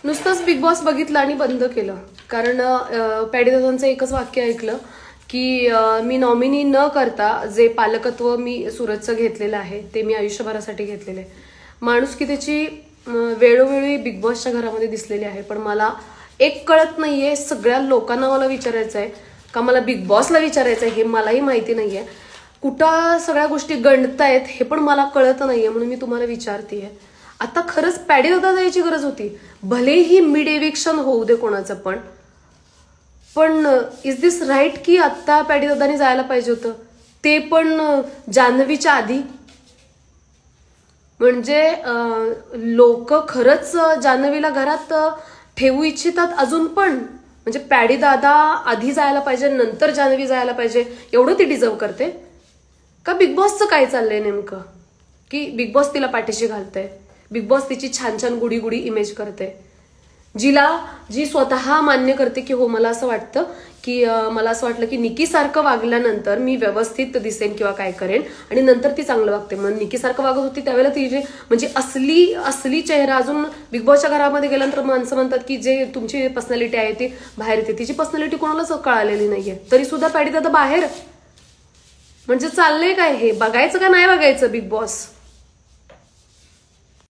नुसतंच big boss बघितलं आणि बंद केलं. कारण पॅडी दादांचं एकच वाक्य ऐकलं की मी नॉमिनी न करता जे पालकत्व मी सूरजचं घेतलेलं आहे ते मी आयुष्यभरासाठी घेतलेलं आहे. माणूस की त्याची वेळोवेळी बिग बॉसच्या घरामध्ये दिसलेली आहे. पण मला एक कळत नाहीये, सगळ्या लोकांना मला विचारायचं आहे का मला बिग बॉसला विचारायचं आहे हे मलाही माहिती नाहीये. कुठं सगळ्या गोष्टी गणतायत हे पण मला कळत नाहीये, म्हणून मी तुम्हाला विचारतेय. आता खरंच पॅडी दादा जायची गरज होती. भलेही मिड एविक्शन होऊ दे कोणाचं पण इज दिस राईट की आत्ता पॅडी दादानी जायला पाहिजे होतं, ते पण जान्हवीच्या आधी? म्हणजे लोक खरंच जान्हवीला घरात ठेवू इच्छितात अजून पण? म्हणजे पॅडी दादा आधी जायला पाहिजे नंतर जान्हवी जायला पाहिजे एवढं ती डिझर्व करते का? बिग बॉसचं काय चाललंय नेमकं की बिग बॉस तिला पाठीशी घालते, बिग बॉस तिची छान छान गुडी गुडी इमेज करते, जी स्वतः मान्य करते की हो मला असं वाटतं की मला असं वाटलं की निकी सारखं वागल्यानंतर मी व्यवस्थित दिसेन किंवा काय करेन, आणि नंतर ती चांगलं वागते. मग निकी सारखं वागत होती त्यावेळेला ती जे म्हणजे असली चेहरा अजून बिग बॉसच्या घरामध्ये गेल्यानंतर माणसं म्हणतात की जे तुमची पर्सनॅलिटी आहे ती बाहेर येते. तिची पर्सनॅलिटी कोणालाच कळालेली नाहीये, तरी सुद्धा पॅडी दादा बाहेर. म्हणजे चाललंय काय हे? बघायचं का नाही बघायचं बिग बॉस?